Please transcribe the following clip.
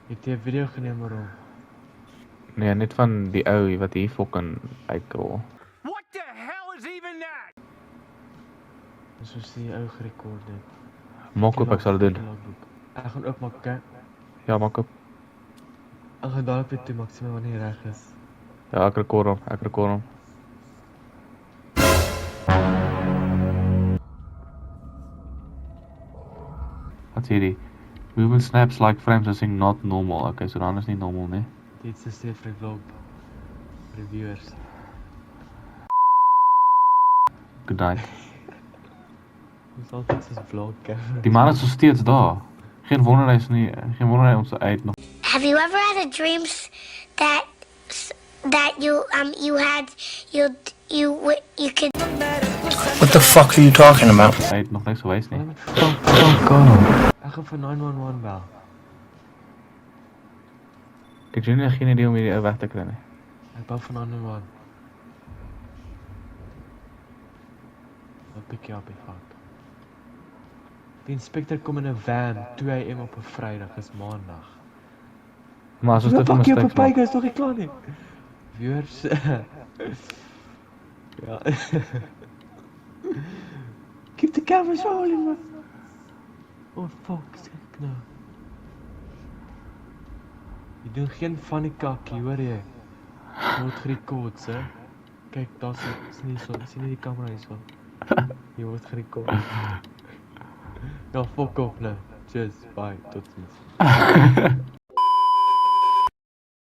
Het jy 'n video geneem oor? Nee, net van die ou wat hier fucking uitkrol. What the hell is even that? Dis soos die ou gerekord het. Maak op, ek sal dit doen. Ek gaan oopmaak, okay? Ja, maak op. Ek gaan dadelik weer toe maak, sê my wanneer jy reg is. Ja, ek rekord hom. Wat sê die? Movement snaps like frames as in not normal. Okay, so dan is nie normal nie. Dit is steeds vir die vlog. Reviewers. Good night. Dis altyd soos vlog, camera. Die man is so steeds daar. Geen wonder hy ons uit nog. Have you ever had a dreams that you could? What the fuck are you talking about? Hy het nog niks gewys nie. Fuck off. Ek gaan vir 911 bel. Ek het nie geen idee om hierdie ou weg te kry nie. Ek bel vir 911. I'll pick you up, fuck. Die inspector kom in 'n van 2 AM op 'n Vrydag, is Maandag. Maar as ons dit Pak jy op 'n maak. pyk, is nog nie klaar nie. Viewers. Ja. Keep the cameras rolling, man. Oh fuck, sê ek nou. Jy doen geen funny kakkie, hoor jy? Word gerekord, sê. Kyk, daar's nie so, sien nie die kamera hier so. Jy word gerekord. Ja, fuck off nou. Cheers, bye, tot ziens.